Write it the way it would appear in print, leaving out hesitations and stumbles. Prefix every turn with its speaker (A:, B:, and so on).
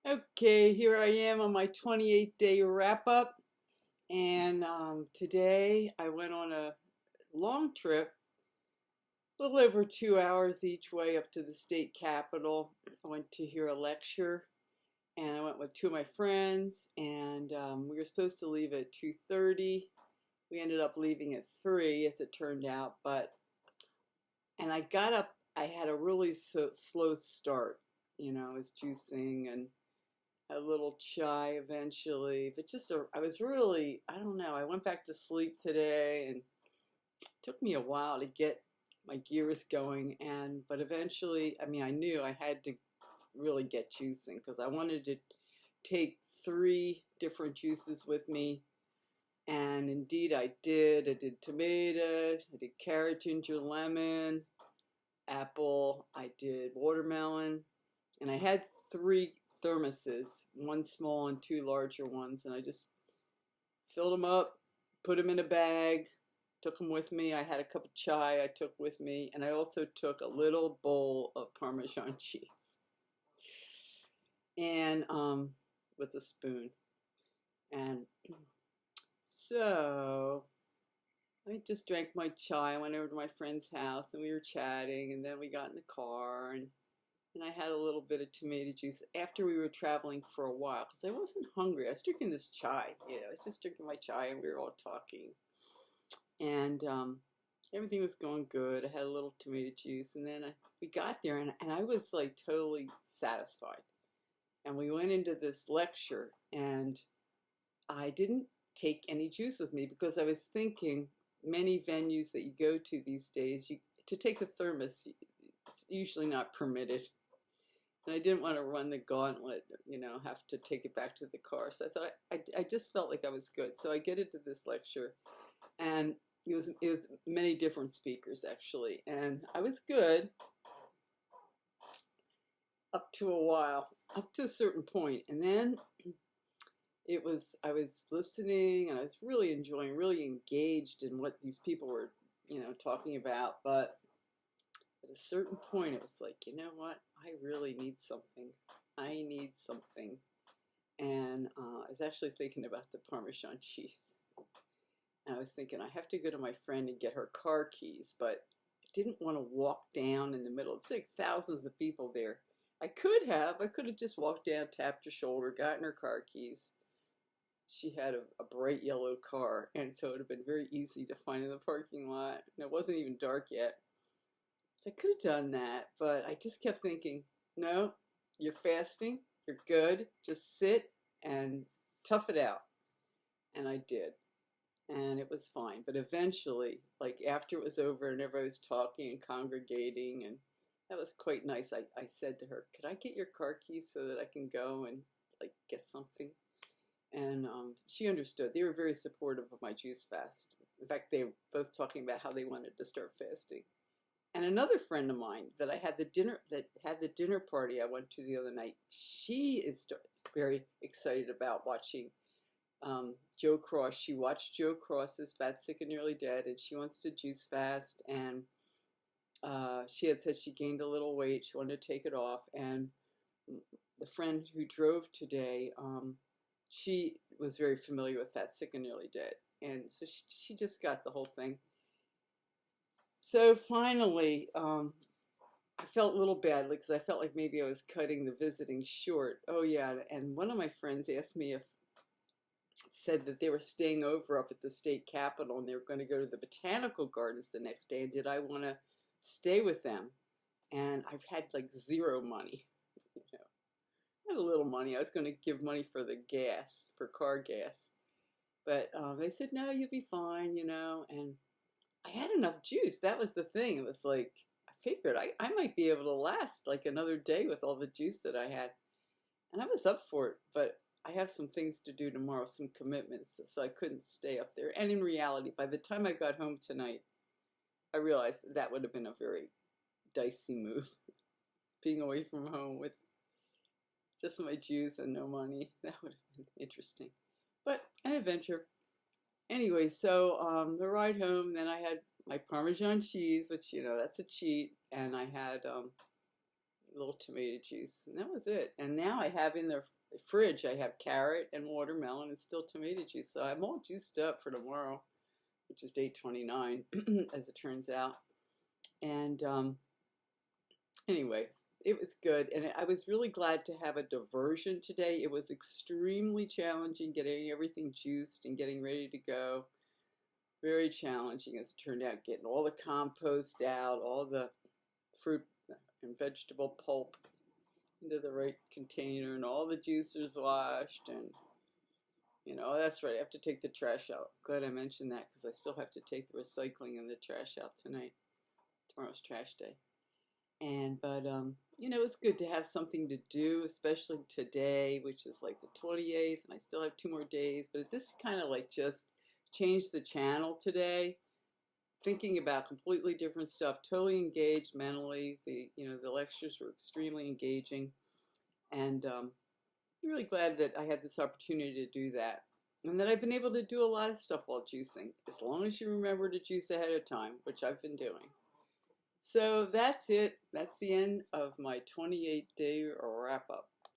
A: Okay, here I am on my 28-day wrap up, and today I went on a long trip, a little over 2 hours each way up to the state capitol. I went to hear a lecture, and I went with two of my friends, and we were supposed to leave at 2:30. We ended up leaving at 3, as it turned out, and I got up. I had a really slow start. I was juicing and a little chai eventually, but I was really, I don't know, I went back to sleep today and it took me a while to get my gears going. But eventually, I knew I had to really get juicing because I wanted to take 3 different juices with me. And indeed I did. I did tomato, I did carrot, ginger, lemon, apple, I did watermelon, and I had 3 thermoses, one small and 2 larger ones, and I just filled them up, put them in a bag, took them with me. I had a cup of chai I took with me, and I also took a little bowl of Parmesan cheese, and with a spoon. And so I just drank my chai. I went over to my friend's house, and we were chatting, and then we got in the car, and I had a little bit of tomato juice after we were traveling for a while because I wasn't hungry. I was drinking this chai, I was just drinking my chai and we were all talking. And everything was going good. I had a little tomato juice, and then we got there, and I was like totally satisfied. And we went into this lecture, and I didn't take any juice with me because I was thinking many venues that you go to these days, to take a thermos, it's usually not permitted. And I didn't want to run the gauntlet, have to take it back to the car. So I thought I just felt like I was good. So I get into this lecture, and it was many different speakers actually, and I was good up to up to a certain point, and then I was listening, and I was really enjoying, really engaged in what these people were, talking about, but at a certain point, it was like, you know what? I really need something. I need something. And I was actually thinking about the Parmesan cheese. And I was thinking, I have to go to my friend and get her car keys, but I didn't want to walk down in the middle. It's like thousands of people there. I could have just walked down, tapped her shoulder, gotten her car keys. She had a bright yellow car, and so it would have been very easy to find in the parking lot. And it wasn't even dark yet. So I could have done that, but I just kept thinking, no, you're fasting, you're good, just sit and tough it out. And I did, and it was fine. But eventually, like after it was over and everybody was talking and congregating, and that was quite nice, I said to her, could I get your car keys so that I can go and like get something? And she understood. They were very supportive of my juice fast. In fact, they were both talking about how they wanted to start fasting. And another friend of mine that had the dinner party I went to the other night, she is very excited about watching Joe Cross. She watched Joe Cross's Fat, Sick, and Nearly Dead, and she wants to juice fast. And she had said she gained a little weight. She wanted to take it off. And the friend who drove today, she was very familiar with Fat, Sick, and Nearly Dead. And so she just got the whole thing. So finally, I felt a little badly because I felt like maybe I was cutting the visiting short. Oh yeah, and one of my friends asked me said that they were staying over up at the state capitol and they were going to go to the botanical gardens the next day, and did I want to stay with them? And I had like zero money. I had a little money. I was going to give money for the gas, for car gas. But they said, no, you'll be fine, and I had enough juice. That was the thing. It was like, I figured I might be able to last like another day with all the juice that I had. And I was up for it, but I have some things to do tomorrow, some commitments, so I couldn't stay up there. And in reality, by the time I got home tonight, I realized that would have been a very dicey move. Being away from home with just my juice and no money, that would have been interesting. But an adventure. Anyway, so the ride home, then I had my Parmesan cheese, which, that's a cheat, and I had a little tomato juice, and that was it. And now I have in the fridge, I have carrot and watermelon and still tomato juice. So I'm all juiced up for tomorrow, which is day 29, as it turns out. And anyway, it was good. And I was really glad to have a diversion today. It was extremely challenging getting everything juiced and getting ready to go. Very challenging as it turned out, getting all the compost out, all the fruit and vegetable pulp into the right container, and all the juicers washed. And that's right, I have to take the trash out. Glad I mentioned that, because I still have to take the recycling and the trash out tonight. Tomorrow's trash day. But it's good to have something to do, especially today, which is like the 28th, and I still have 2 more days. But this kind of like just changed the channel today, thinking about completely different stuff, totally engaged mentally. The lectures were extremely engaging, and I'm really glad that I had this opportunity to do that, and that I've been able to do a lot of stuff while juicing, as long as you remember to juice ahead of time, which I've been doing. So that's it. That's the end of my 28-day wrap-up.